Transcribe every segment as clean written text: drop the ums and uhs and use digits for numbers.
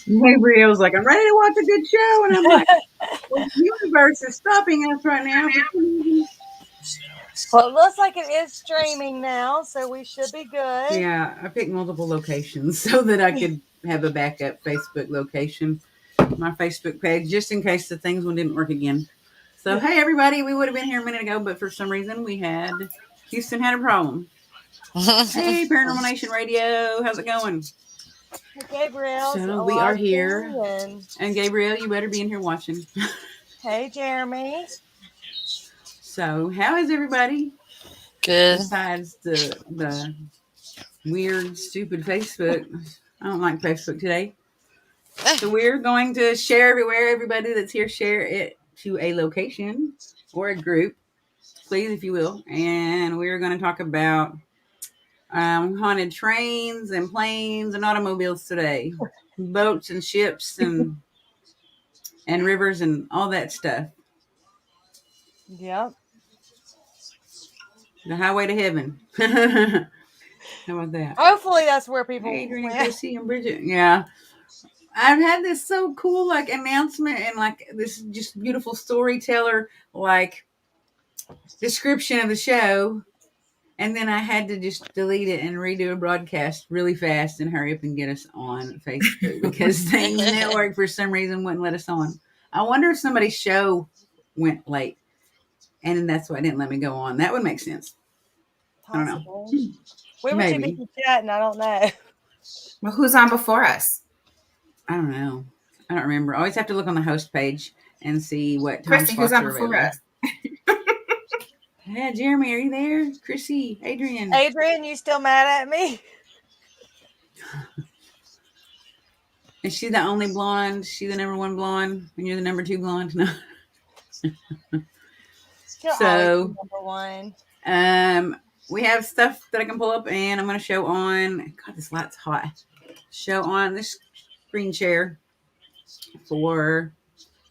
Gabriel's like, I'm ready to watch a good show. And I'm like, well, the universe is stopping us right now for some reason. Well, it looks like it is streaming now, so we should be good. Yeah, I picked multiple locations so that I could have a backup Facebook location, my Facebook page, just in case the things one didn't work again. So, hey, everybody, we would have been here a minute ago, but for some reason Houston had a problem. Hey, Paranormal Nation Radio, how's it going? Gabriel's So, we are here. And Gabriel, you better be in here watching. Hey, Jeremy. So, how is everybody? Good. Besides the weird, stupid Facebook. I don't like Facebook today. So we're going to share everywhere. Everybody that's here, share it to a location or a group, please, if you will. And we're going to talk about haunted trains and planes and automobiles today, boats and ships and rivers and all that stuff. Yep. The highway to heaven. How about that? Hopefully that's where people Adrian, Chrissy, and Bridget. Yeah. I've had this so cool announcement and this just beautiful storyteller description of the show, and then I had to just delete it and redo a broadcast really fast and hurry up and get us on Facebook because the network for some reason wouldn't let us on. I wonder if somebody's show went late, and then that's why it didn't let me go on. That would make sense. Possible. I don't know. We were too busy chatting. I don't know. Well, who's on before us? I don't know. I don't remember. I always have to look on the host page and see what time Chrissy, who's on before us? Yeah, Jeremy, are you there? Chrissy, Adrian. Adrian, you still mad at me? Is she the only blonde? She the number one blonde, and you're the number two blonde? No. So number one. We have stuff that I can pull up, and I'm going to show on. God, this light's hot. Show on this screen share for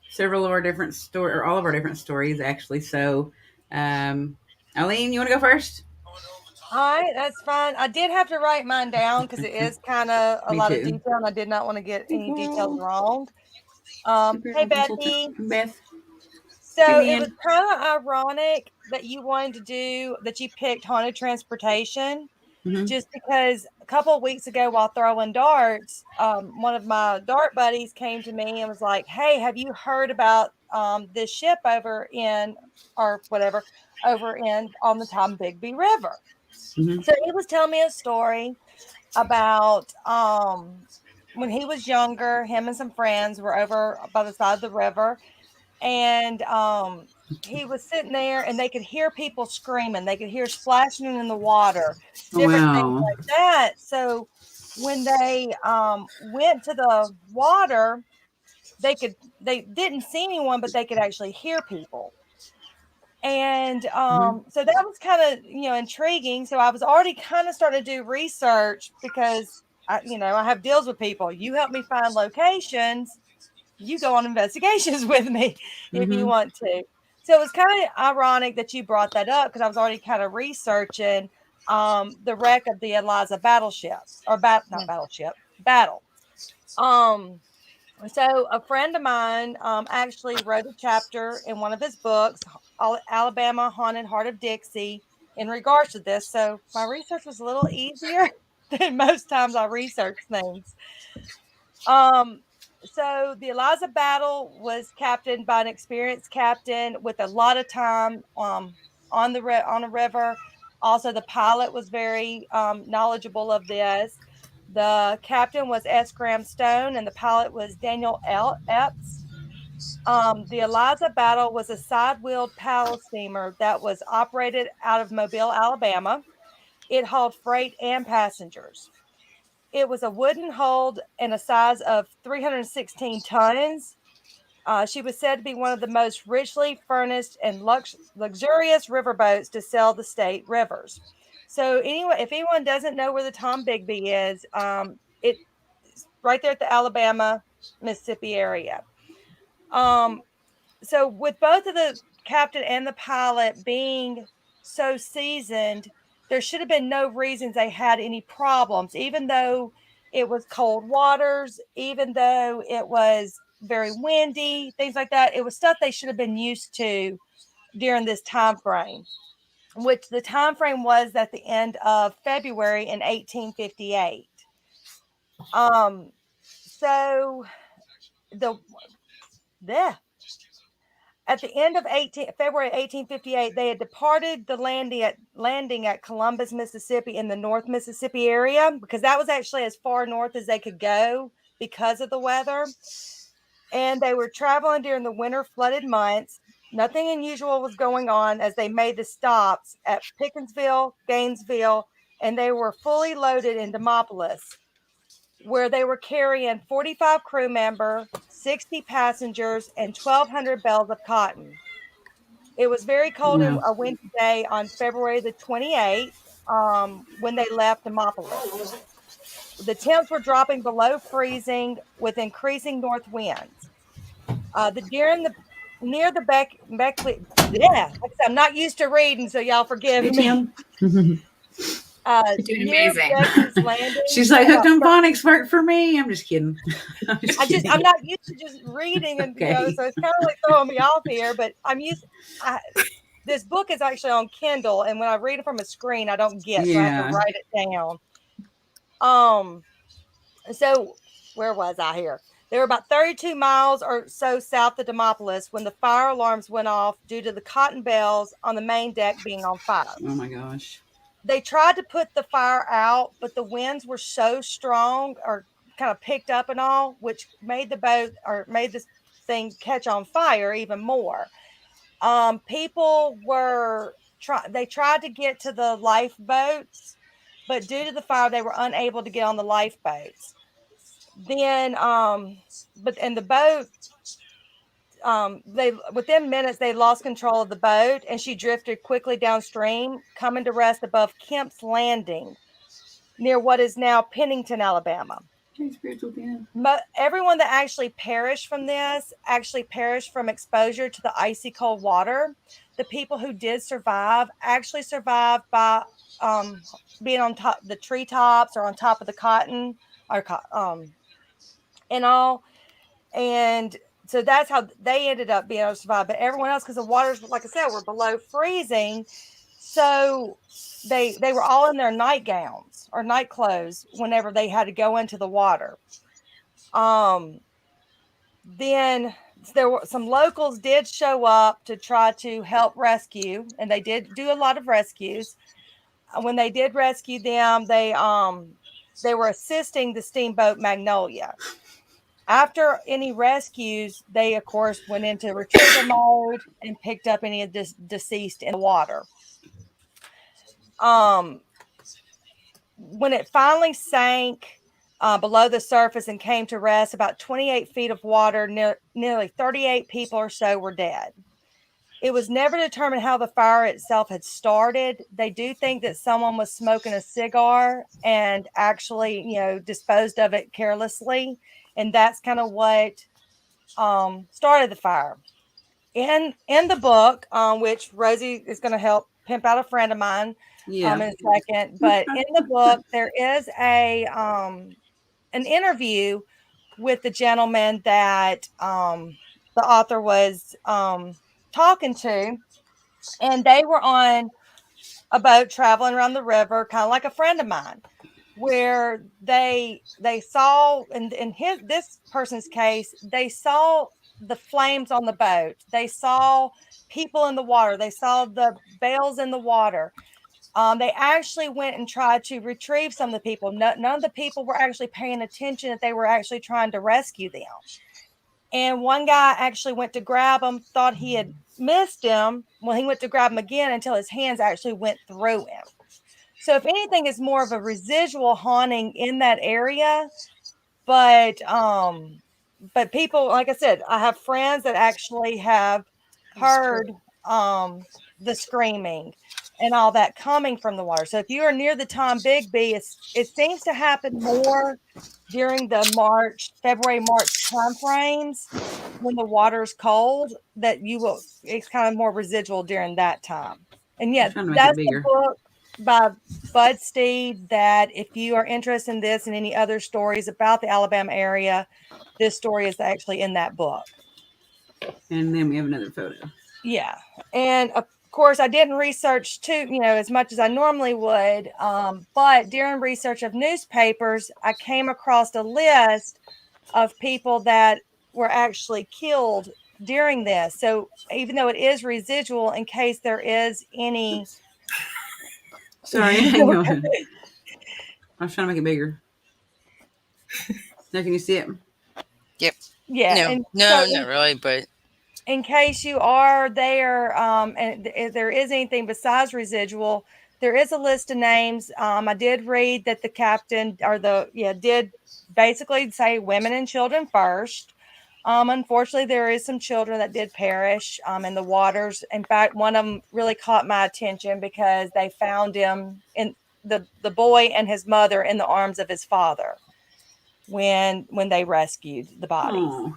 several of our different stories, or all of our different stories, actually. So, Eileen, you want to go first? All right, that's fine. I did have to write mine down because it is kind of a lot of detail, and I did not want to get any details wrong. Hey, Becky. Beth. So it was kind of ironic that you picked haunted transportation, just because a couple of weeks ago while throwing darts, one of my dart buddies came to me and was like, "Hey, have you heard about this ship over in on the Tombigbee River?" Mm-hmm. So he was telling me a story about when he was younger, him and some friends were over by the side of the river. And he was sitting there and they could hear people screaming. They could hear splashing in the water, different things like that. So when they went to the water, they didn't see anyone, but they could actually hear people. And so that was kind of, intriguing. So I was already kind of starting to do research because, I have deals with people. You help me find locations. You go on investigations with me if you want to. So it was kind of ironic that you brought that up because I was already kind of researching the wreck of the Eliza battle. So a friend of mine actually wrote a chapter in one of his books, Alabama Haunted Heart of Dixie, in regards to this. So my research was a little easier than most times I research things. So the Eliza battle was captained by an experienced captain with a lot of time on a river. Also, the pilot was very knowledgeable of this. The captain was S. Graham Stone, and the pilot was Daniel Epps. The Eliza battle was a side-wheeled paddle steamer that was operated out of Mobile, Alabama. It hauled freight and passengers. It was a wooden hold and a size of 316 tons. She was said to be one of the most richly furnished and luxurious riverboats to sail the state rivers. So anyway, if anyone doesn't know where the Tombigbee is, it's right there at the Alabama, Mississippi area. So with both of the captain and the pilot being so seasoned, there should have been no reasons they had any problems, even though It was cold waters, even though it was very windy, things like that. It was stuff they should have been used to during this time frame, which the time frame was at the end of February in 1858. So the at the end of February 1858, they had departed the landing at Columbus, Mississippi, in the North Mississippi area, because that was actually as far north as they could go because of the weather. And they were traveling during the winter flooded months. Nothing unusual was going on as they made the stops at Pickensville, Gainesville, and they were fully loaded in Demopolis, where they were carrying 45 crew members, 60 passengers, and 1,200 bales of cotton. It was very cold and a windy day on February the 28th when they left Demopolis. The temps were dropping below freezing with increasing north winds. Near the Beckley, like I said, I'm not used to reading, so y'all forgive me. You're doing amazing. Becky's Landing. She's like, hooked on phonics work for me. I'm just kidding. I'm not used to just reading, and Okay. so it's kind of like throwing me off here. But this book is actually on Kindle, and when I read it from a screen, I don't get, so I have to write it down. So where was I here? They were about 32 miles or so south of Demopolis when the fire alarms went off due to the cotton bales on the main deck being on fire. Oh my gosh. They tried to put the fire out, but the winds were so strong or kind of picked up and all, which made the boat or made this thing catch on fire even more. People were they tried to get to the lifeboats, but due to the fire, they were unable to get on the lifeboats. Then, the boat, within minutes, they lost control of the boat, and she drifted quickly downstream, coming to rest above Kemp's Landing, near what is now Pennington, Alabama. But everyone that actually perished from this actually perished from exposure to the icy cold water. The people who did survive actually survived by being on top the treetops or on top of the cotton or and all. And so that's how they ended up being able to survive. But everyone else, because the waters, like I said, were below freezing, so they were all in their nightgowns or night clothes whenever they had to go into the water. Then there were some locals did show up to try to help rescue, and they did do a lot of rescues. When they did rescue them, they were assisting the steamboat Magnolia. After any rescues, they, of course, went into retrieval mode and picked up any of the deceased in the water. When it finally sank below the surface and came to rest, about 28 feet of water, nearly 38 people or so were dead. It was never determined how the fire itself had started. They do think that someone was smoking a cigar and actually, disposed of it carelessly. And that's kind of what started the fire. In the book, which Rosie is going to help pimp out a friend of mine in a second. But in the book, there is an interview with the gentleman that the author was talking to, and they were on a boat traveling around the river, kind of like a friend of mine, where they saw in this person's case, they saw the flames on the boat, they saw people in the water, they saw the bales in the water. They actually went and tried to retrieve some of the people. None of the people were actually paying attention that they were actually trying to rescue them. And one guy actually went to grab him, thought he had missed him. Well, he went to grab him again until his hands actually went through him. So if anything, it's more of a residual haunting in that area. But people, like I said, I have friends that actually have heard the screaming and all that coming from the water. So if you are near the Tombigbee, it seems to happen more during the February-March time frames when the water is cold, that it's kind of more residual during that time. And yeah, that's the book by Bud Steed that if you are interested in this and any other stories about the Alabama area, this story is actually in that book. And then we have another photo. Yeah. And of course, I didn't research too, as much as I normally would. But during research of newspapers, I came across a list of people that were actually killed during this. So even though it is residual, in case there is any. Sorry, hang on. I was trying to make it bigger. Now, can you see it? Yep. Yeah. No, not really, but in case you are there, and if there is anything besides residual, there is a list of names. I did read that the captain did basically say women and children first. Unfortunately, there is some children that did perish in the waters. In fact, one of them really caught my attention because they found him in the boy and his mother in the arms of his father when they rescued the bodies. Oh.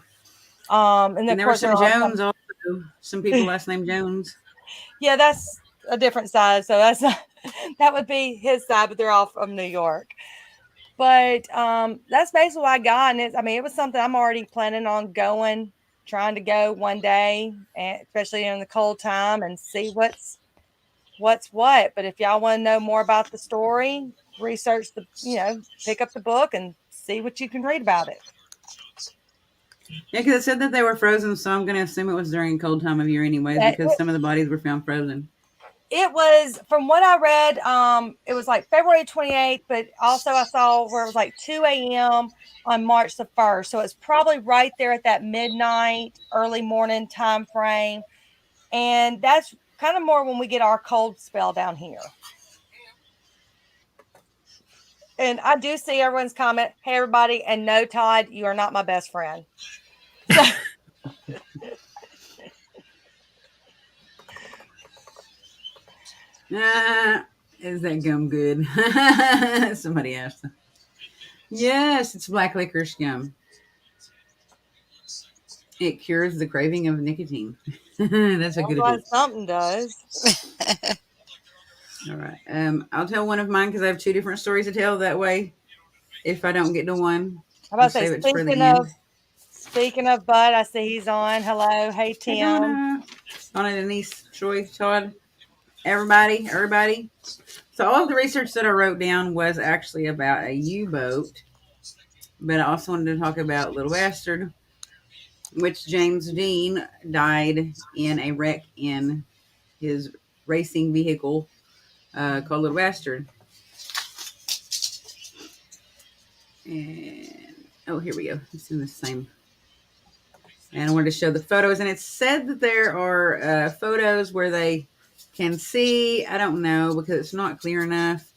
And there were some Jones also. Some people last name Jones. Yeah, that's a different side. So that would be his side, but they're all from New York. But that's basically what I got. And it was something I'm already planning on trying to go one day, and especially in the cold time, and see what's what. But if y'all want to know more about the story, research pick up the book and see what you can read about it. Yeah, because it said that they were frozen, so I'm going to assume it was during a cold time of year anyways, because some of the bodies were found frozen. It was, from what I read, it was like February 28th, but also I saw where it was like 2 a.m. on March the 1st. So it's probably right there at that midnight, early morning time frame. And that's kind of more when we get our cold spell down here. And I do see everyone's comment, hey, everybody, and no, Todd, you are not my best friend. Is that gum good? Somebody asked. Yes, it's black licorice gum. It cures the craving of nicotine. That's a good idea. Something does. All right. I'll tell one of mine because I have two different stories to tell. That way, if I don't get to one, how about say speaking of Bud, I see he's on. Hello, hey Tim, Donna, Denise, Troy, Todd, everybody. So all of the research that I wrote down was actually about a U-boat, but I also wanted to talk about Little Bastard, which James Dean died in a wreck in his racing vehicle called Little Bastard. And here we go. It's in the same. And I wanted to show the photos, and it said that there are photos where they can see, I don't know, because it's not clear enough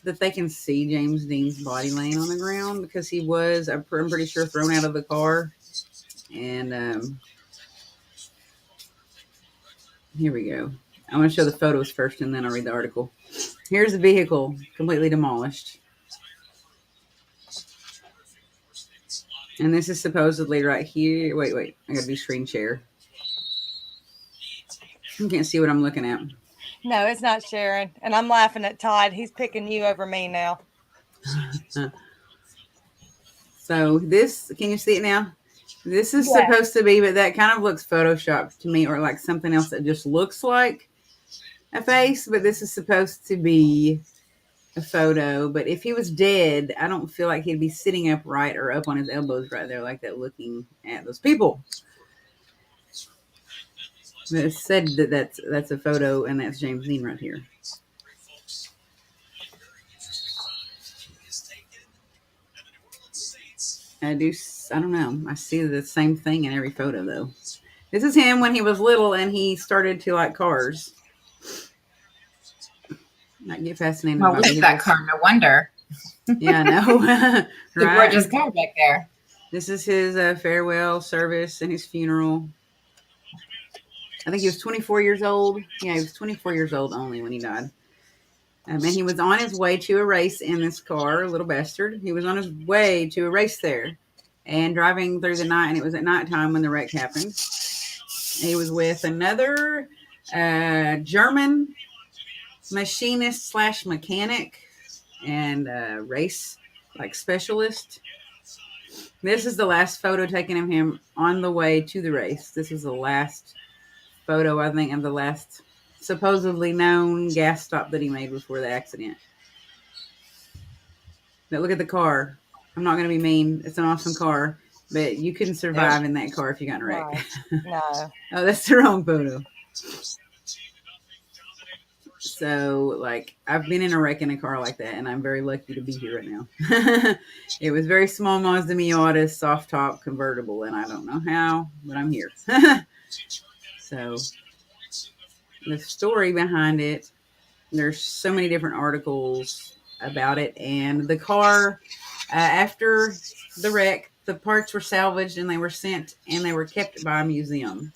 that they can see James Dean's body laying on the ground, because he was, I'm pretty sure, thrown out of the car. And here we go. I'm going to show the photos first, and then I'll read the article. Here's the vehicle, completely demolished. And this is supposedly right here. Wait. I got to do screen share. You can't see what I'm looking at. No, it's not sharing. And I'm laughing at Todd. He's picking you over me now. So this, can you see it now? This is supposed to be, but that kind of looks photoshopped to me, or like something else that just looks like a face. But this is supposed to be a photo. But if he was dead, I don't feel like he'd be sitting upright or up on his elbows right there like that, looking at those people. But it said that that's a photo, and that's James Dean right here. I don't know. I see the same thing in every photo, though. This is him when he was little and he started to like cars. Not get fascinated. Well, look at that car. No wonder. Yeah, I know. Right? The gorgeous car back there. This is his farewell service and his funeral. I think he was 24 years old. Yeah, he was 24 years old only when he died. And he was on his way to a race in this car, Little Bastard. He was on his way to a race there and driving through the night, and it was at nighttime when the wreck happened. He was with another German machinist / mechanic and race specialist. This is the last photo taken of him on the way to the race. This is the last photo, I think, of the last supposedly known gas stop that he made before the accident. But look at the car. I'm not going to be mean. It's an awesome car, but you couldn't survive in that car if you got in a wreck. No. Oh, that's the wrong photo. So, I've been in a wreck in a car like that, and I'm very lucky to be here right now. It was very small Mazda Miata, soft top convertible, and I don't know how, but I'm here. So, the story behind it, there's so many different articles about it, and the car, after the wreck, the parts were salvaged, and they were sent, and they were kept by a museum.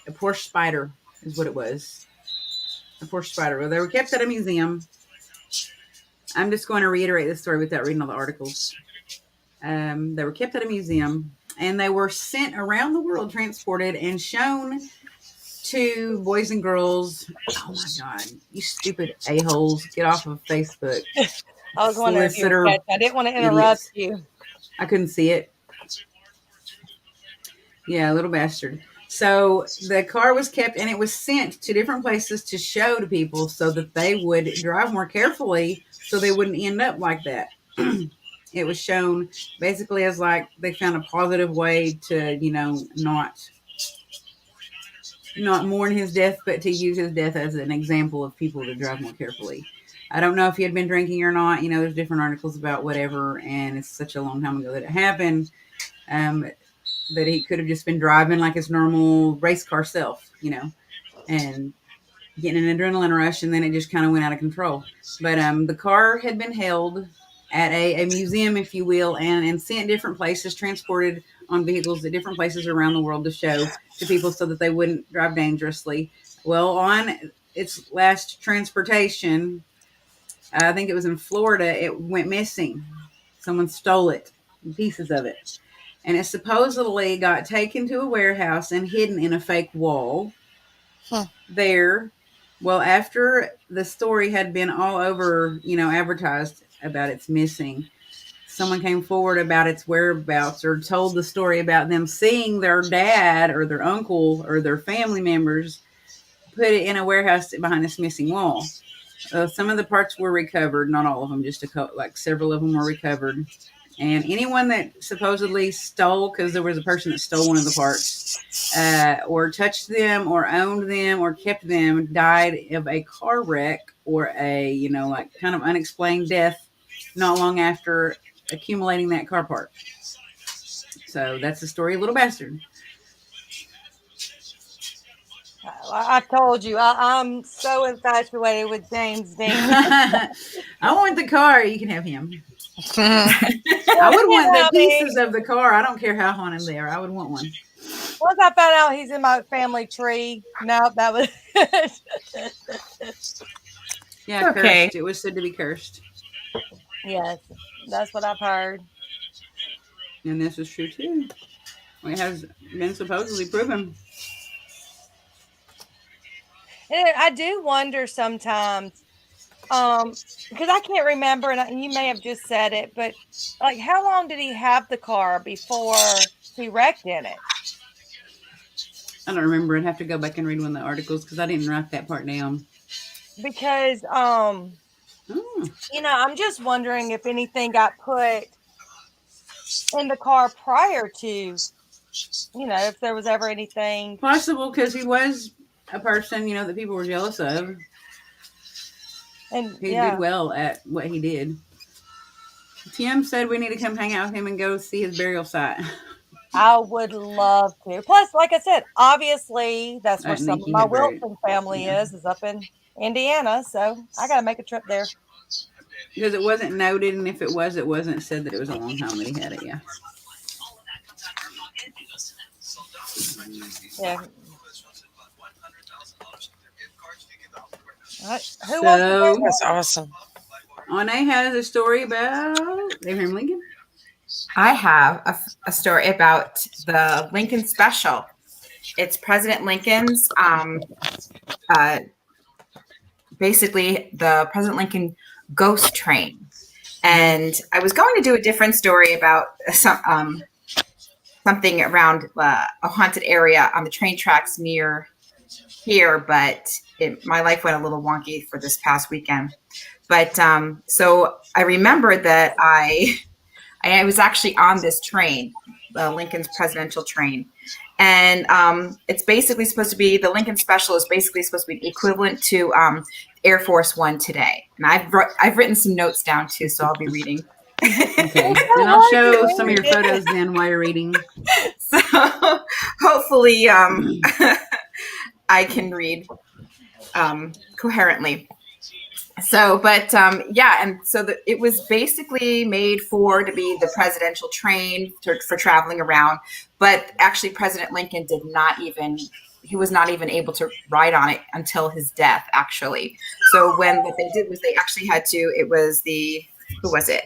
A Porsche Spider is what it was. A Porsche Spider. Well, they were kept at a museum. I'm just going to reiterate this story without reading all the articles. They were kept at a museum, and they were sent around the world, transported, and shown to boys and girls. Oh my God, you stupid a-holes. Get off of Facebook. I was wondering if you were catching. I didn't want to interrupt you. I couldn't see it. Yeah, little bastard. So the car was kept, and it was sent to different places to show to people so that they would drive more carefully so they wouldn't end up like that. It was shown basically as they found a positive way to, not mourn his death, but to use his death as an example of people to drive more carefully. I don't know if he had been drinking or not. There's different articles about whatever, and it's such a long time ago that it happened. That he could have just been driving like his normal race car self, and getting an adrenaline rush, and then it just kind of went out of control. But the car had been held at a museum, if you will, and sent different places, transported on vehicles at different places around the world to show to people so that they wouldn't drive dangerously. Well, on its last transportation, I think it was in Florida, it went missing. Someone stole it, pieces of it. And it supposedly got taken to a warehouse and hidden in a fake wall there. Well, after the story had been all over, advertised about its missing, someone came forward about its whereabouts or told the story about them seeing their dad or their uncle or their family members put it in a warehouse behind this missing wall. Some of the parts were recovered, not all of them, just several of them were recovered. And anyone that supposedly stole, because there was a person that stole one of the parts, or touched them, or owned them, or kept them, died of a car wreck or a, kind of unexplained death not long after accumulating that car part. So that's the story of Little Bastard. I told you, I'm so infatuated with James Dean. I want the car. You can have him. I would want the pieces of the car. I don't care how haunted they are. I would want one. Once I found out he's in my family tree, no, that was yeah, okay. Cursed. It was said to be cursed. Yes, that's what I've heard. And this is true too. It has been supposedly proven. And I do wonder sometimes, because I can't remember, and you may have just said it, but how long did he have the car before he wrecked in it? I don't remember. I'd have to go back and read one of the articles because I didn't write that part down. Because, I'm just wondering if anything got put in the car prior to, if there was ever anything. Possible, because he was a person, that people were jealous of. And he did well at what he did. Tim said we need to come hang out with him and go see his burial site. I would love to. Plus, like I said, obviously that's where some of my Wilson family is up in Indiana. So I got to make a trip there. Because it wasn't noted, and if it was, it wasn't said that it was a long time that he had it. Yeah. Yeah. That's awesome. Ane has a story about Abraham Lincoln. I have a story about the Lincoln Special. It's President Lincoln's basically the President Lincoln ghost train. And I was going to do a different story about something around a haunted area on the train tracks near here, but my life went a little wonky for this past weekend. But so I remembered that I was actually on this train, Lincoln's presidential train. And it's basically supposed to be, the Lincoln Special is basically supposed to be equivalent to Air Force One today. And I've written some notes down too, so I'll be reading. Okay, and I'll show some of your photos then while you're reading. So hopefully I can read coherently. So, but yeah, and so it was basically made to be the presidential train for traveling around. But actually, President Lincoln he was not even able to ride on it until his death, actually. So what they did was they actually had to, who was it?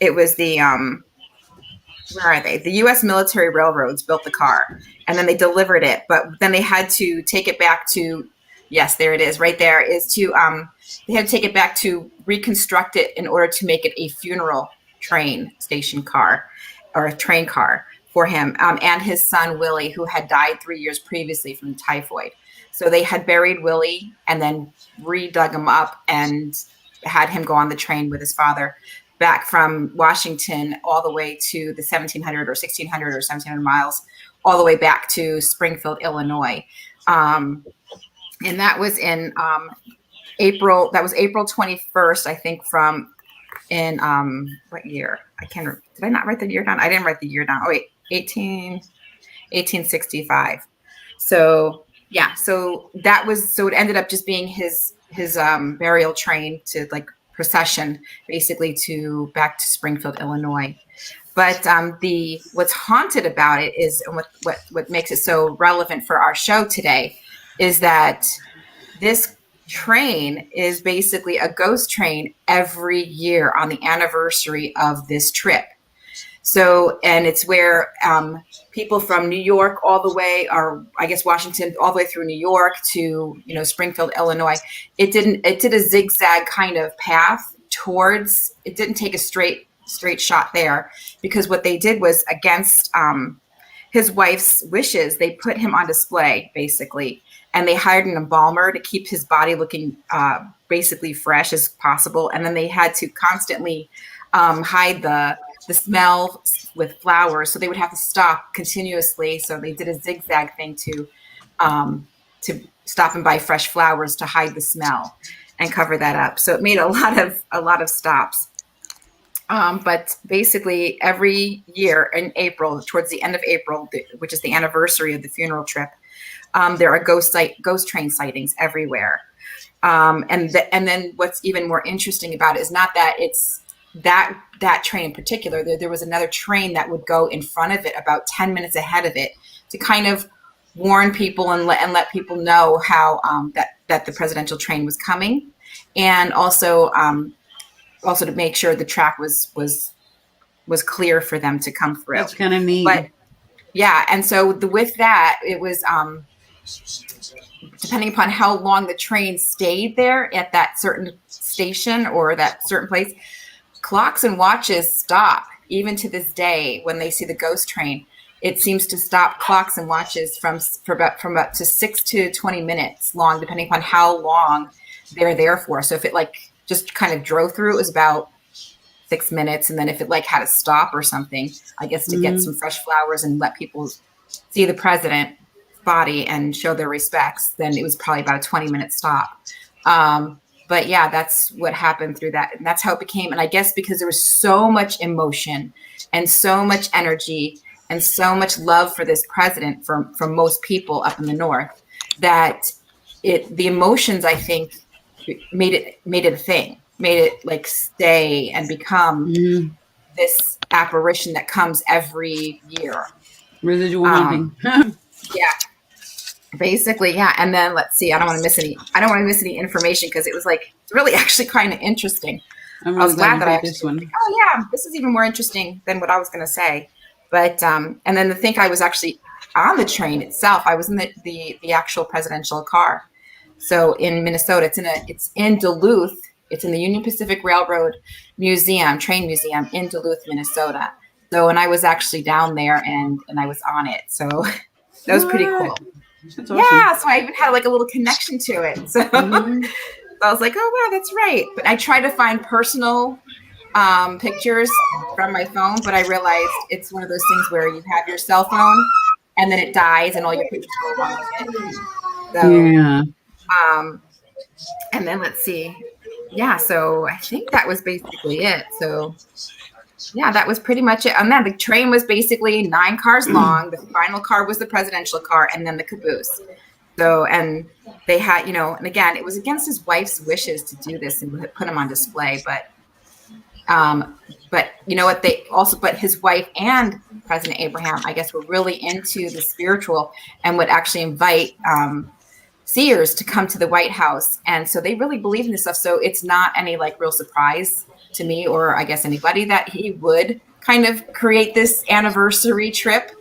It was where are they? The U.S. military railroads built the car, and then they delivered it. But then they had to take it back to, yes, there it is, right there, they had to take it back to reconstruct it in order to make it a funeral train station car or a train car for him and his son, Willie, who had died 3 years previously from typhoid. So they had buried Willie and then redug him up and had him go on the train with his father back from Washington all the way to the 1,700 or 1,600 or 1,700 miles, all the way back to Springfield, Illinois. And that was in April. That was April 21st, I think, in what year? Did I not write the year down? I didn't write the year down. Oh, wait, 1865. So yeah, so it ended up just being his burial train to procession, basically back to Springfield, Illinois. But what's haunted about it is, and what makes it so relevant for our show today, is that this train is basically a ghost train every year on the anniversary of this trip. So, and it's where people from New York all the way, or I guess Washington, all the way through New York to, Springfield, Illinois, it did a zigzag kind of path towards, it didn't take a straight shot there, because what they did was, against his wife's wishes, they put him on display, basically. And they hired an embalmer to keep his body looking basically fresh as possible. And then they had to constantly hide the smell with flowers. So they would have to stop continuously. So they did a zigzag thing to stop and buy fresh flowers to hide the smell and cover that up. So it made a lot of stops. But basically every year in April, towards the end of April, which is the anniversary of the funeral trip, there are ghost train sightings everywhere. And then what's even more interesting about it is not that it's that train in particular. There was another train that would go in front of it about 10 minutes ahead of it to kind of warn people and let people know how that the presidential train was coming, and also to make sure the track was clear for them to come through. That's kind of neat. But yeah, and so with that, it was depending upon how long the train stayed there at that certain station or that certain place, clocks and watches stop. Even to this day, when they see the ghost train, it seems to stop clocks and watches from up to 6 to 20 minutes long, depending upon how long they're there for. So if it just kind of drove through, it was about 6 minutes. And then if it had to stop or something, I guess to get some fresh flowers and let people see the president's body and show their respects, then it was probably about a 20-minute stop. But yeah, that's what happened through that. And that's how it became. And I guess because there was so much emotion and so much energy and so much love for this president from most people up in the North, that the emotions, I think, made it a thing, made it stay and become this apparition that comes every year. Residual haunting. Yeah, basically, yeah. And then let's see. I don't want to miss any information, because it was it's really actually kind of interesting. I'm really I was glad that I this one. Oh yeah, this is even more interesting than what I was going to say. But and then I was actually on the train itself. I was in the actual presidential car. So in Minnesota, it's in Duluth. It's in the Union Pacific Railroad Train Museum in Duluth, Minnesota. So, and I was actually down there and I was on it. So that was pretty cool. That's awesome. Yeah. So I even had like a little connection to it. So, so I was like, oh, wow, that's right. But I tried to find personal pictures from my phone, but I realized it's one of those things where you have your cell phone and then it dies and all your pictures go along with it. So, Yeah. And then let's see. Yeah, so I think that was basically it. So yeah, that was pretty much it. And then the train was basically 9 cars long. The final car was the presidential car and then the caboose. So, and they had, and again, it was against his wife's wishes to do this and put him on display. But you know what? But his wife and President Abraham, I guess, were really into the spiritual and would actually invite seers to come to the White House. And so they really believe in this stuff. So it's not any like real surprise to me, or I guess anybody, that he would kind of create this anniversary trip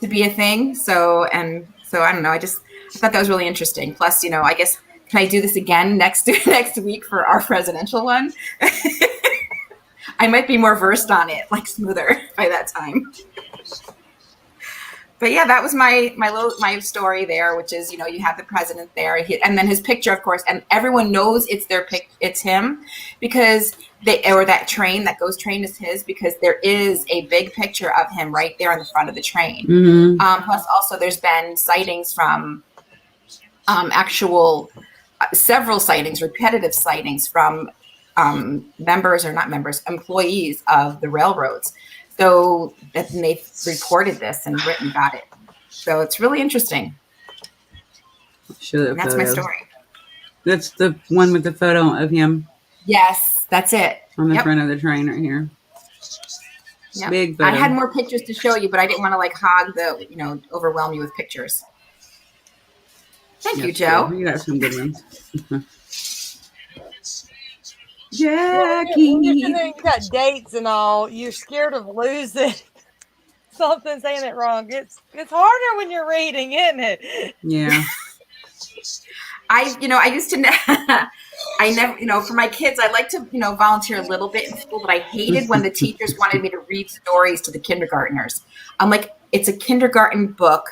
to be a thing. So I don't know. I thought that was really interesting. Plus, I guess, can I do this again next week for our presidential one? I might be more versed on it, like smoother by that time. But yeah, that was my story there, which is, you have the president there, and then his picture, of course, and everyone knows it's him, because that train is his, because there is a big picture of him right there in the front of the train. Mm-hmm. Plus, also, there's been sightings from several sightings, repetitive sightings from employees of the railroads. So they've reported this and written about it. So it's really interesting. That's my story. That's the one with the photo of him. Yes, that's it. On the front of the train right here. Yep. Big photo. I had more pictures to show you, but I didn't want to hog overwhelm you with pictures. Thank you, Joe. Cool. You got some good ones. Jackie. You got dates and all. You're scared of losing something, saying it wrong. It's harder when you're reading, isn't it? Yeah. I used to, I never, for my kids, I like to, volunteer a little bit in school, but I hated when the teachers wanted me to read stories to the kindergartners. I'm like, it's a kindergarten book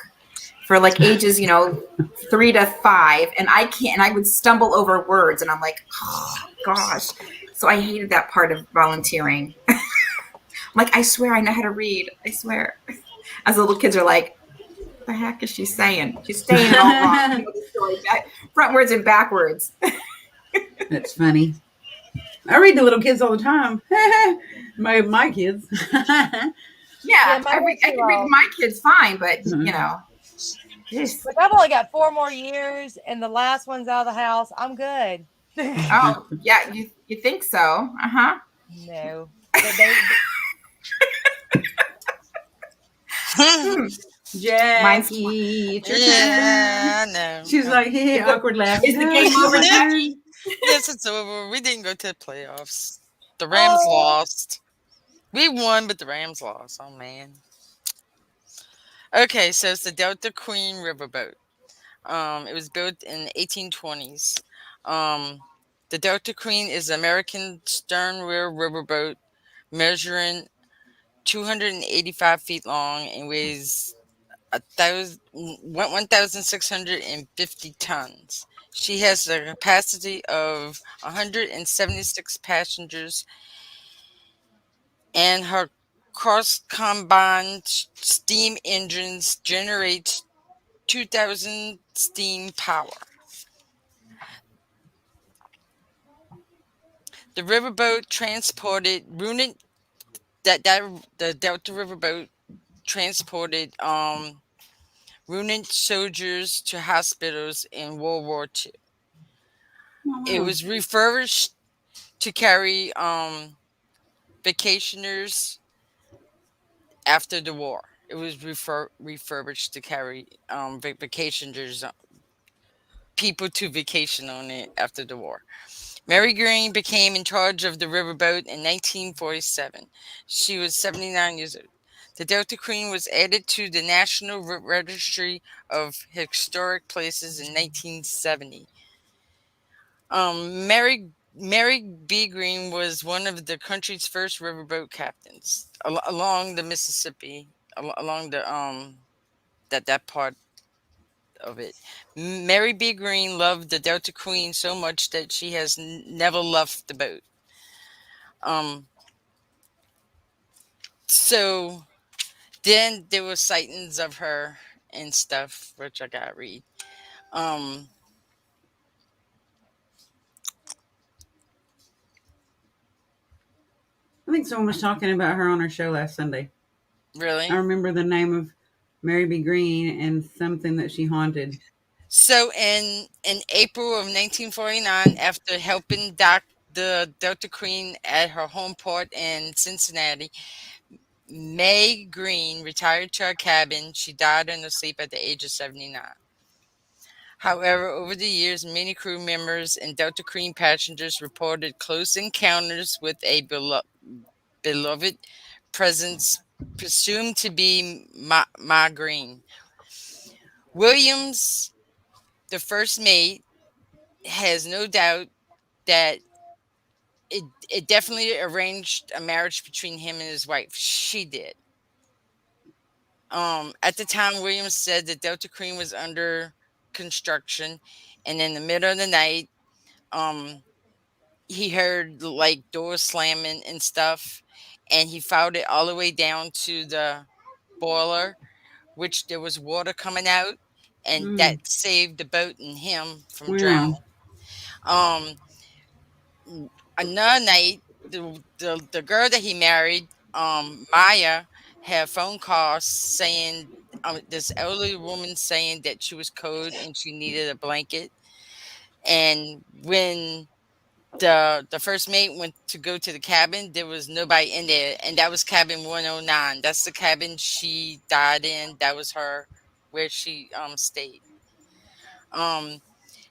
for like ages, 3 to 5. And I would stumble over words and I'm like, oh gosh. So I hated that part of volunteering. I'm like, I swear I know how to read. I swear. As the little kids are like, what the heck is she saying? She's saying it all wrong. The story frontwards and backwards. That's funny. I read to little kids all the time. my kids. Yeah, I can read my kids fine, but Like, I've only got 4 more years, and the last one's out of the house. I'm good. Oh, yeah, you think so? Uh-huh. No. Jackie, it's your turn. No. She's like, hey, awkward laugh. Is the game over, Jackie? Yes, it's over. We didn't go to the playoffs. The Rams lost. We won, but the Rams lost. Oh, man. Okay, so it's the Delta Queen riverboat. It was built in the 1820s. The Delta Queen is an American stern rear riverboat measuring 285 feet long and weighs 1,650 tons. She has a capacity of 176 passengers, and her cross-combined steam engines generate 2,000 steam power. The riverboat transported the Delta riverboat transported wounded soldiers to hospitals in World War II. Oh, wow. It was refurbished to carry vacationers after the war. It was refurbished to carry vacationers, people to vacation on it after the war. Mary Green became in charge of the riverboat in 1947. She was 79 years old. The Delta Queen was added to the National Registry of Historic Places in 1970. Mary B. Green was one of the country's first riverboat captains along the Mississippi, along the that part of it. Mary B. Green loved the Delta Queen so much that she has never left the boat. Um, so then there were sightings of her and stuff, which I gotta read. Um, I think someone was talking about her on her show last Sunday. I really? remember the name of Mary B. Green and something that she haunted. So in April of 1949, after helping dock the Delta Queen at her home port in Cincinnati, May Green retired to her cabin. She died in her sleep at the age of 79. However, over the years, many crew members and Delta Queen passengers reported close encounters with a beloved presence presumed to be Ma Green. Williams, the first mate, has no doubt that it definitely arranged a marriage between him and his wife. She did. At the time, Williams said that Delta Queen was under construction, and in the middle of the night, um, he heard like doors slamming and stuff, and he followed it all the way down to the boiler, which there was water coming out, and that Mm, saved the boat and him from drowning. wow. Um, Another night, the girl that he married, Maya, had phone calls saying this elderly woman saying that she was cold and she needed a blanket. And when the first mate went to go to the cabin, there was nobody in there, and that was cabin 109. That's the cabin she died in. That was her where she stayed. Um,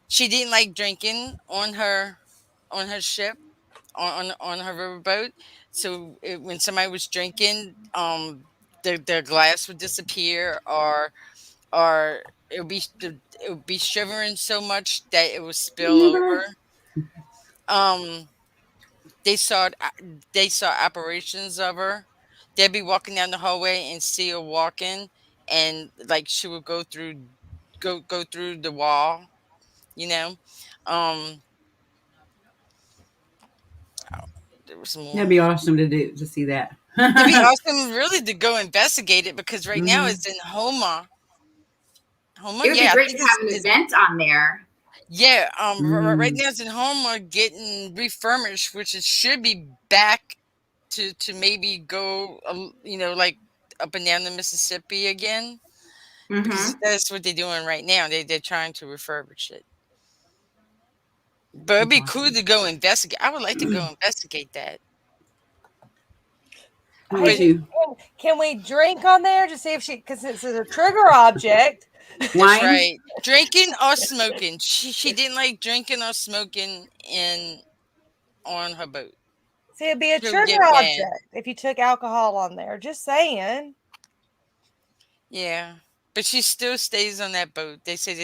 she didn't like drinking on her ship on her riverboat. So when somebody was drinking, their glass would disappear, or it would be shivering so much that it would spill over. Um, they saw they saw apparitions of her. They'd be walking down the hallway and see her walking, and like she would go through the wall, you know. Um, there was That'd more. be awesome to see that. It'd be awesome, really, to go investigate it because right now Hmm. it's in Homa. Homa, It would be yeah, I great think to have an it's event on there. yeah. Right Mm. now it's in Homa, getting refurbished, which it should be back to maybe go, like up and down the Mississippi again because Mm-hmm. that's what they're doing right now. They're trying to refurbish it, but it'd That's be cool awesome. to go investigate. I would like to go investigate that. I would But Hey, too. can we drink on there to see if she, because it's a trigger object. that's Wine? right. Drinking or smoking. She didn't like drinking or smoking in on her boat. See, it'd be a She'll trigger get mad. object if you took alcohol on there. Just saying. Yeah. But she still stays on that boat. They say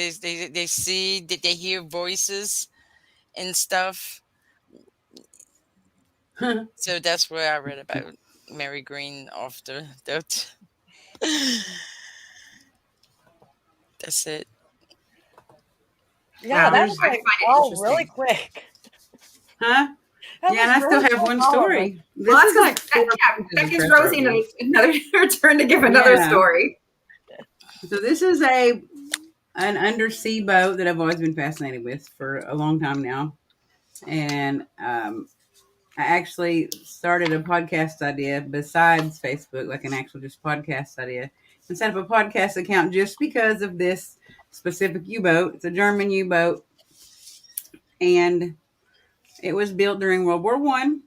they see that they hear voices and stuff. So that's where I read about Mary Green off the that's it. Yeah, Well, that There's, was I like find it all really interesting. quick. huh? That Yeah, and was I still really have quick, one all of it. story. Well, This that's is like because four that pages of gives press Rosie already. another her turn to give another Yeah. story. So this is an undersea boat that I've always been fascinated with for a long time now, and I actually started a podcast idea besides Facebook, like an actual just podcast idea, and set up a podcast account just because of this specific U-boat. It's a German U-boat, and it was built during World War One.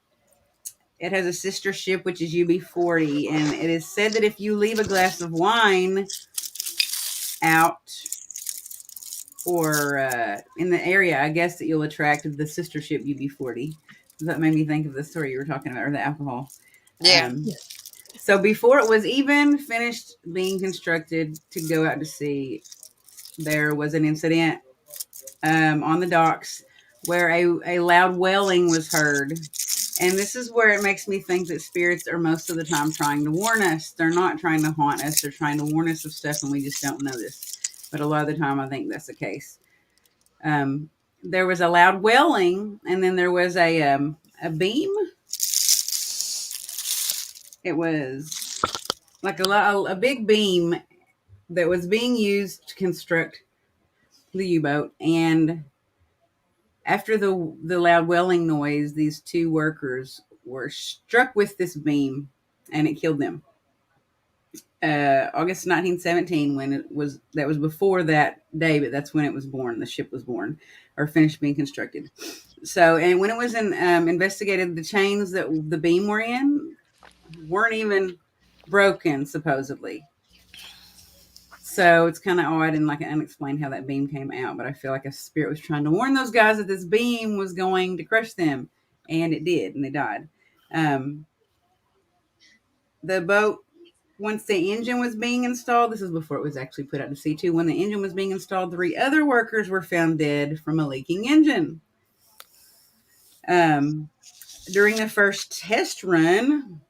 It has a sister ship, which is UB-40, and it is said that if you leave a glass of wine out or in the area, I guess that you'll attract the sister ship UB-40. That made me think of the story you were talking about, or the alcohol. Yeah. So before it was even finished being constructed to go out to sea, there was an incident on the docks where a loud wailing was heard. And this is where it makes me think that spirits are most of the time trying to warn us. They're not trying to haunt us. They're trying to warn us of stuff, and we just don't notice. But a lot of the time, I think that's the case. There was a loud wailing, and then there was a beam. It was like a big beam that was being used to construct the U-boat. And after the loud wailing noise, these two workers were struck with this beam, and it killed them. August 1917, that was before that day, but that's when it was born. The ship was born or finished being constructed. So, and when it was investigated, the chains that the beam were in weren't even broken, supposedly. So it's kind of odd and like unexplained how that beam came out. But I feel like a spirit was trying to warn those guys that this beam was going to crush them, and it did, and they died. The boat, once the engine was being installed, this is before it was actually put out to sea too. When the engine was being installed, 3 other workers were found dead from a leaking engine. During the first test run,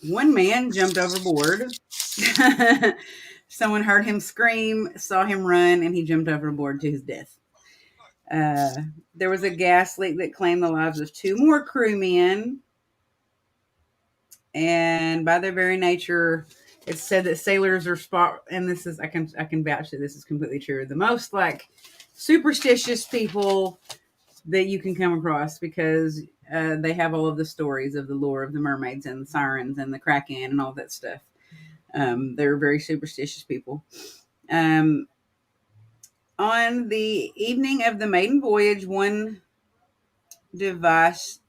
one man jumped overboard. Someone heard him scream, saw him run, and he jumped overboard to his death. There was a gas leak that claimed the lives of 2 more crewmen. And by their very nature, it's said that sailors are and this is I can vouch that this is completely true, the most like superstitious people that you can come across, because they have all of the stories of the lore of the mermaids and the sirens and the kraken and all that stuff. They're very superstitious people. On the evening of the maiden voyage, one device,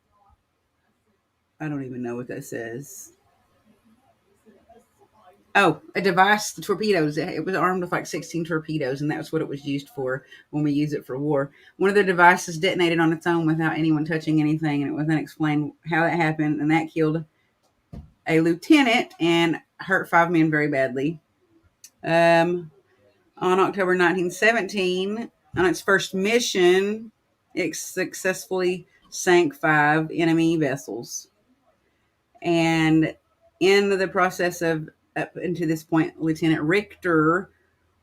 I don't even know what that says. Oh, a device, the torpedoes. It was armed with like 16 torpedoes, and that's what it was used for when we use it for war. One of the devices detonated on its own without anyone touching anything, and it was unexplained how that happened, and that killed a lieutenant and hurt 5 men very badly. On October 1917, on its first mission, it successfully sank 5 enemy vessels. And in the process of up until this point, Lieutenant Richter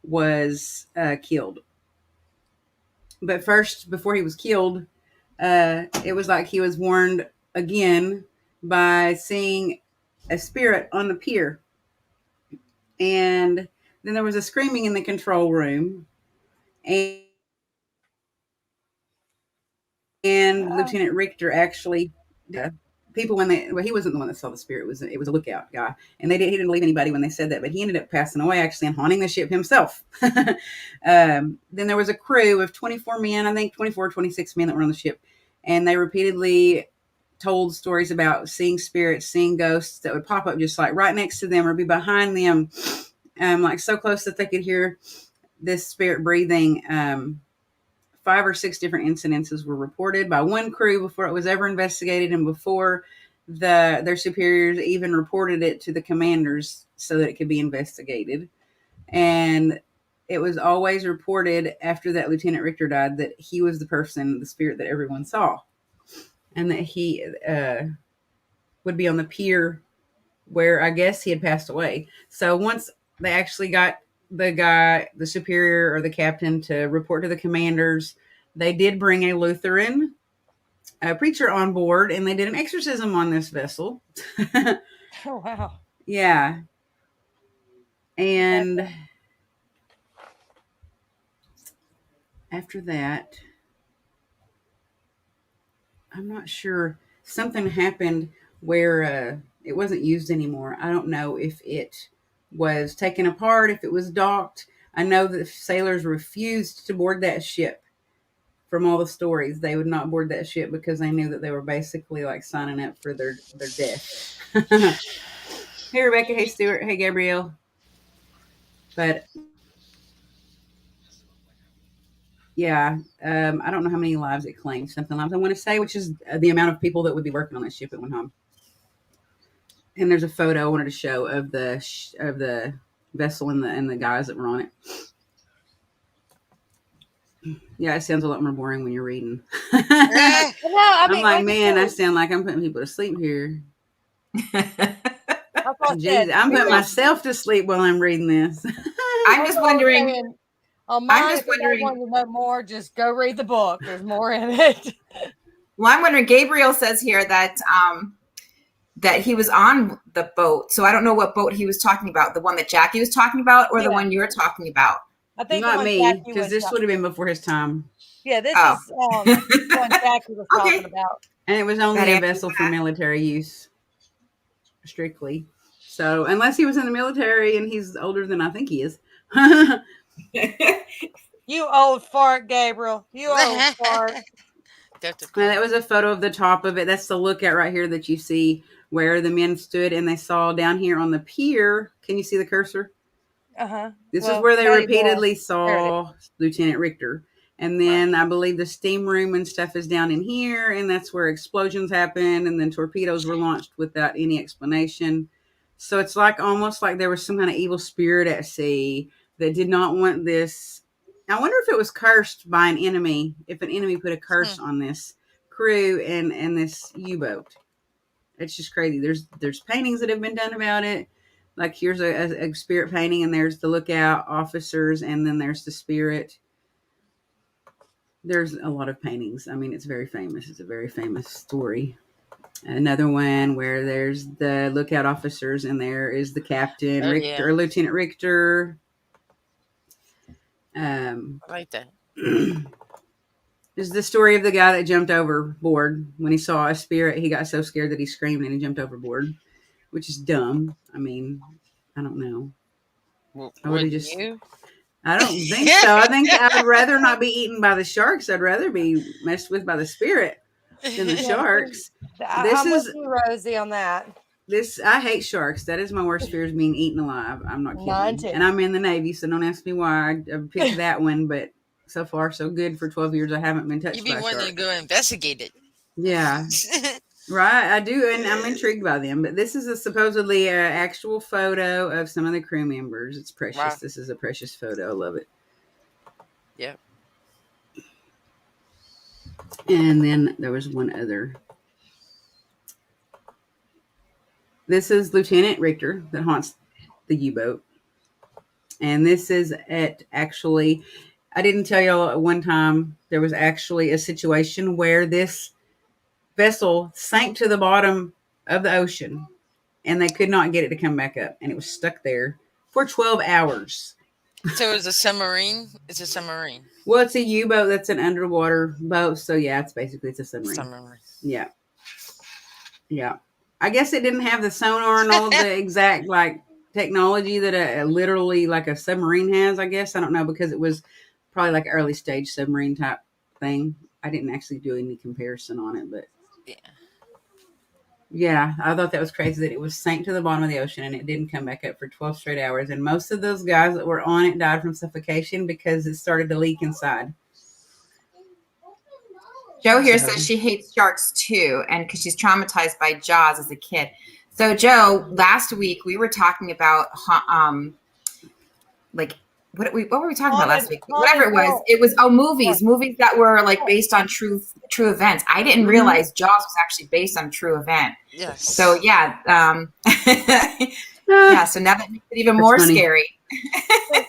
was killed. But first, before he was killed, it was like he was warned again by seeing a spirit on the pier. And then there was a screaming in the control room. And Lieutenant Richter actually... people he wasn't the one that saw the spirit. It was a lookout guy, and he didn't believe anybody when they said that, but he ended up passing away actually and haunting the ship himself. Then there was a crew of 24 men, I think 24 or 26 men that were on the ship, and they repeatedly told stories about seeing spirits, seeing ghosts that would pop up just like right next to them or be behind them, like so close that they could hear this spirit breathing. 5 or 6 different incidences were reported by one crew before it was ever investigated, and before their superiors even reported it to the commanders so that it could be investigated. And it was always reported after that Lieutenant Richter died that he was the spirit that everyone saw, and that he would be on the pier where I guess he had passed away. So once they actually got the superior or the captain to report to the commanders, they did bring a Lutheran preacher on board, and they did an exorcism on this vessel. Oh, wow. Yeah. And after that, I'm not sure, something happened where it wasn't used anymore. I don't know if it was taken apart, if it was docked. I know that sailors refused to board that ship. From all the stories, they would not board that ship because they knew that they were basically like signing up for their death. Hey, Rebecca. Hey, Stuart. Hey, Gabrielle. But yeah, I don't know how many lives it claims. Something lives I want to say, which is the amount of people that would be working on that ship at one time. And there's a photo I wanted to show of the vessel and the guys that were on it. Yeah, it sounds a lot more boring when you're reading. Eh, No, I I'm mean, like, like man, I I said, sound like I'm putting people to sleep here. that's what I Jeez, said. I'm We putting just, myself to sleep while I'm reading this. I'm that's just what I was wondering. saying. On I'm mine, just if anybody wondering. wanted to know more, just go read the book. There's more in it. Well, I'm wondering. Gabriel says here that that he was on the boat, so I don't know what boat he was talking about. The one that Jackie was talking about, or the Yeah. one you're talking about. I think the Not one me, Jackie because was this would have been before his time. Yeah, this Oh, is the one Jackie was talking okay. about. And it was That only a answers vessel for military use, strictly. So, unless he was in the military and he's older than I think he is. that. You old fart, Gabriel. You old fart. That's a Well, cool. that was a photo of the top of it. That's the lookout right here that you see where the men stood and they saw down here on the pier. Can you see the cursor? Uh-huh. This is Well, where they not anymore. repeatedly There it is. saw Lieutenant Richter. And Wow. then I believe the steam room and stuff is down in here, and that's where explosions happened, and then torpedoes were launched without any explanation. So it's like almost like there was some kind of evil spirit at sea that did not want this. I wonder if it was cursed by an enemy, if an enemy put a curse on this crew and this U-boat. It's just crazy. There's paintings that have been done about it. Like here's a spirit painting, and there's the lookout officers, and then there's the spirit. There's a lot of paintings. I mean, it's very famous. It's a very famous story. Another one where there's the lookout officers, and there is the captain Oh Richter, yeah, or Lieutenant Richter. I like that. Is the story of the guy that jumped overboard when he saw a spirit. He got so scared that he screamed and he jumped overboard, which is dumb. I mean, I don't know. I would have Wouldn't just. you? I don't think so. I think I'd rather not be eaten by the sharks. I'd rather be messed with by the spirit than the Yeah, sharks. This I'm with is you, Rosie, on that. this. I hate sharks. That is my worst fear is being eaten alive. I'm not Mine kidding. too. And I'm in the Navy, so don't ask me why I picked that one. But so far, so good. For 12 years, I haven't been touched You'd be by a wanting to shark. go investigate it. Yeah, right. I do, and I'm intrigued by them. But this is a supposedly an actual photo of some of the crew members. It's precious. Wow. This is a precious photo. I love it. Yep. And then there was one other. This is Lieutenant Richter that haunts the U-boat. And this is at actually, I didn't tell y'all at one time, there was actually a situation where this vessel sank to the bottom of the ocean and they could not get it to come back up. And it was stuck there for 12 hours. So it's a submarine. It's a submarine. Well, it's a U-boat that's an underwater boat. So yeah, it's a submarine. Submarine. Yeah. Yeah. I guess it didn't have the sonar and all the exact like technology that a literally like a submarine has, I guess. I don't know, because it was probably like early stage submarine type thing. I didn't actually do any comparison on it, but Yeah. yeah, I thought that was crazy that it was sank to the bottom of the ocean and it didn't come back up for 12 straight hours. And most of those guys that were on it died from suffocation because it started to leak inside. Joe here says she hates sharks too, and because she's traumatized by Jaws as a kid. So, Joe, last week we were talking about like what were we talking about last week? Whatever it was movies that were like based on true events. I didn't realize Jaws was actually based on a true event. Yes. So yeah, yeah. So now that makes it even more scary.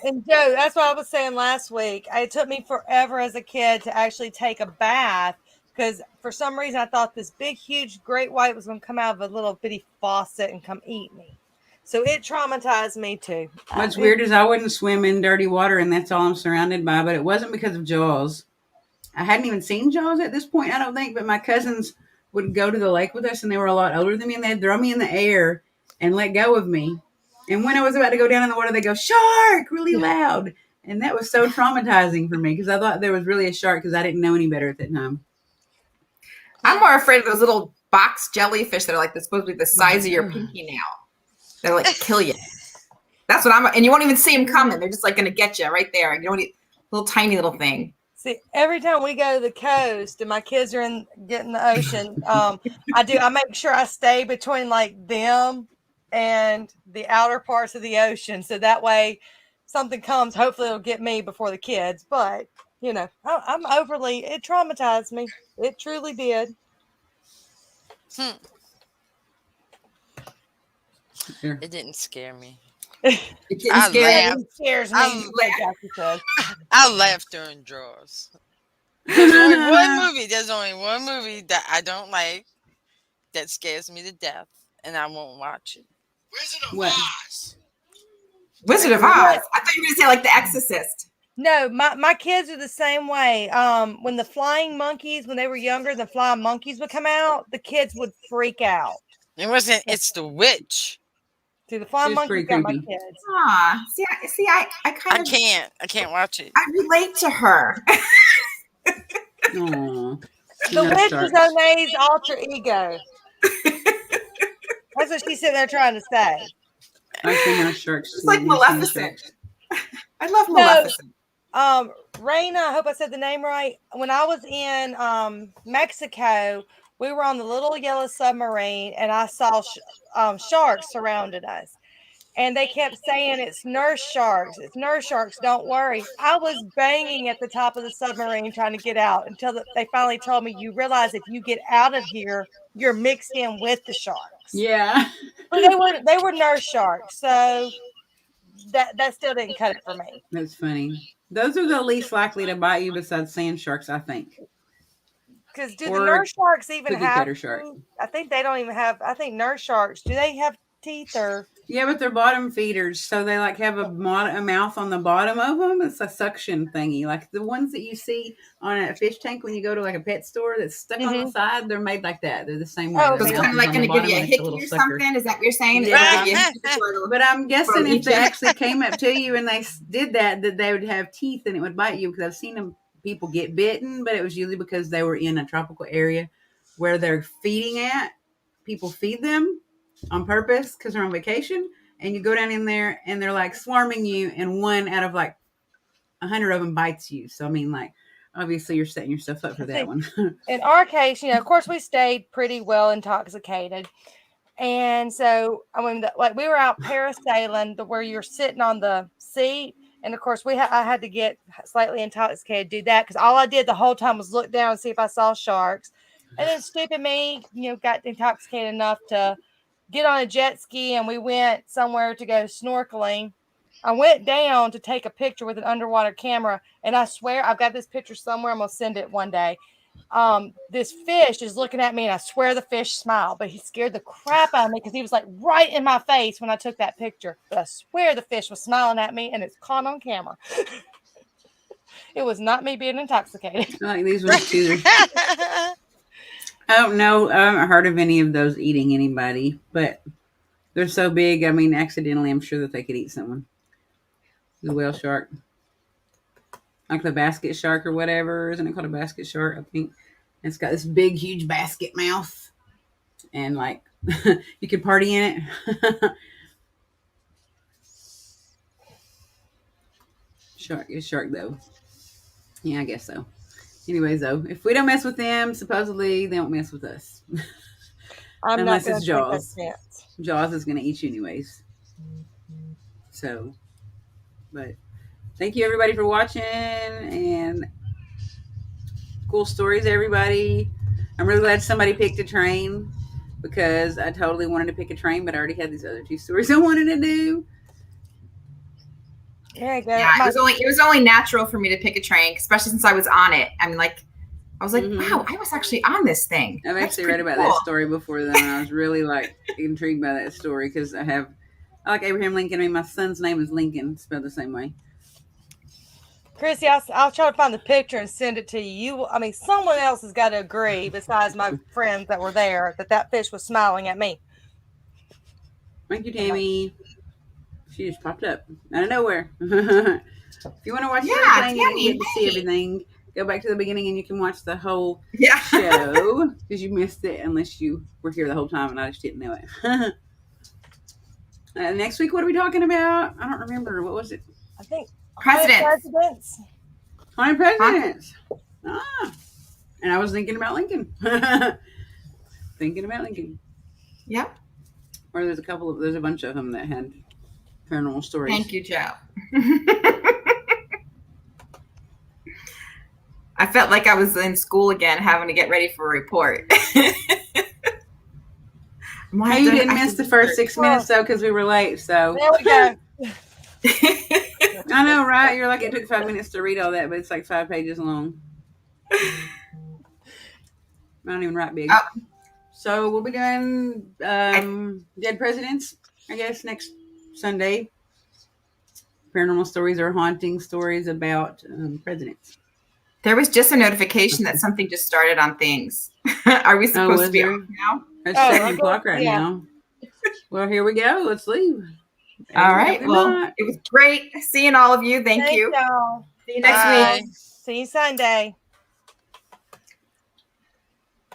And Joe, that's what I was saying last week. It took me forever as a kid to actually take a bath because for some reason I thought this big, huge great white was going to come out of a little bitty faucet and come eat me. So it traumatized me too. What's weird is I wouldn't swim in dirty water, and that's all I'm surrounded by. But it wasn't because of Jaws. I hadn't even seen Jaws at this point, I don't think. But my cousins would go to the lake with us, and they were a lot older than me, and they'd throw me in the air and let go of me. And when I was about to go down in the water, they go, "Shark!" really loud. And that was so traumatizing for me because I thought there was really a shark because I didn't know any better at that time. I'm more afraid of those little box jellyfish that are like supposed to be the size of your pinky nail. They're like kill you. That's what and you won't even see them coming. They're just like going to get you right there. You know, little tiny little thing. See, every time we go to the coast and my kids are getting the ocean, I make sure I stay between like them and the outer parts of the ocean. So that way something comes, hopefully it'll get me before the kids. But You know, I'm overly. It traumatized me. It truly did. Hmm. Here. It didn't scare me. It didn't I scare you. laughed. It scares me. Jackie said. I laughed during draws. There's only one movie. There's only one movie that I don't like that scares me to death, and I won't watch it. What? Wizard of Oz. I thought you were going to say like The Exorcist. No, my kids are the same way. When the flying monkeys, when they were younger, the flying monkeys would come out, the kids would freak out. It wasn't. It's the witch. See, the flying She's monkeys pretty got my creepy. kids. I kind I of can't. I can't watch it. I relate to her. Aw. The witch is One's alter ego. That's what she's sitting there trying to say. I see no sharks. It's like Maleficent. I love Maleficent. Raina, I hope I said the name right. When I was in Mexico, we were on the little yellow submarine, and I saw sharks surrounded us. And they kept saying, it's nurse sharks. It's nurse sharks. Don't worry. I was banging at the top of the submarine trying to get out until they finally told me, you realize if you get out of here, you're mixed in with the sharks. Yeah. But they were nurse sharks. So that still didn't cut it for me. That's funny. Those are the least likely to bite you besides sand sharks, I think. Because do the nurse sharks even have shark? I think they don't even have. I think nurse sharks, do they have teeth or? Yeah, but they're bottom feeders, so they like have a mouth on the bottom of them. It's a suction thingy, like the ones that you see on a fish tank when you go to like a pet store that's stuck on the side. They're made like that. They're the same way. Oh, so it's kind of like going to give you a hickey or something. Is that what you're saying? Yeah. But I'm guessing if they actually came up to you and they did that they would have teeth and it would bite you, because I've seen people get bitten, but it was usually because they were in a tropical area where they're feeding at. People feed them on purpose because they're on vacation, and you go down in there and they're like swarming you, and one out of like 100 of them bites you. So I mean, like, obviously you're setting yourself up for that one. In our case, of course we stayed pretty well intoxicated, and so I mean, like we were out parasailing where you're sitting on the seat, and of course I had to get slightly intoxicated to do that, because all I did the whole time was look down and see if I saw sharks. And then stupid me, got intoxicated enough to get on a jet ski, and we went somewhere to go snorkeling. I went down to take a picture with an underwater camera, and I swear I've got this picture somewhere. I'm gonna send it one day. This fish is looking at me, and I swear the fish smiled, but he scared the crap out of me because he was like right in my face when I took that picture. But I swear the fish was smiling at me, and it's caught on camera. It was not me being intoxicated. I like these ones too. I don't know. I haven't heard of any of those eating anybody, but they're so big. I mean, accidentally, I'm sure that they could eat someone. The whale shark, like the basket shark or whatever. Isn't it called a basket shark? I think it's got this big, huge basket mouth, and like you can party in it. Shark though. Yeah, I guess so. Anyways, though, if we don't mess with them, supposedly they won't mess with us. Unless it's Jaws. Jaws is going to eat you anyways. So, but thank you everybody for watching, and cool stories, everybody. I'm really glad somebody picked a train, because I totally wanted to pick a train, but I already had these other two stories I wanted to do. Yeah, it was only natural for me to pick a train, especially since I was on it. I mean, like, I was like, wow, I was actually on this thing. I've actually read about that story before then, and I was really like intrigued by that story, because I like Abraham Lincoln. I mean, my son's name is Lincoln, spelled the same way. Chrissy, I'll try to find the picture and send it to you. Someone else has got to agree besides my friends that were there that fish was smiling at me. Thank you, Tammy. She just popped up out of nowhere. If you want to watch everything, you didn't get to see everything, go back to the beginning and you can watch the whole show, because you missed it unless you were here the whole time and I just didn't know it. Next week, what are we talking about? I don't remember. What was it? I think presidents. 100 presidents. And I was thinking about Lincoln. Yep. Or there's a bunch of them that had paranormal stories. Thank you, Joe. I felt like I was in school again, having to get ready for a report. Hey, you didn't miss the first 6 minutes though, because we were late. So there we go. I know, right? You're like, it took 5 minutes to read all that, but it's like 5 pages long. I don't even write big. Oh. So we'll be doing Dead Presidents, I guess, next Sunday. Paranormal stories or haunting stories about presidents. There was just a notification that something just started on things. Are we supposed to be off now? It's 7 o'clock right now. Well, here we go. Let's leave. All right. Well, it was great seeing all of you. Thank you. Y'all. See you next week. See you Sunday.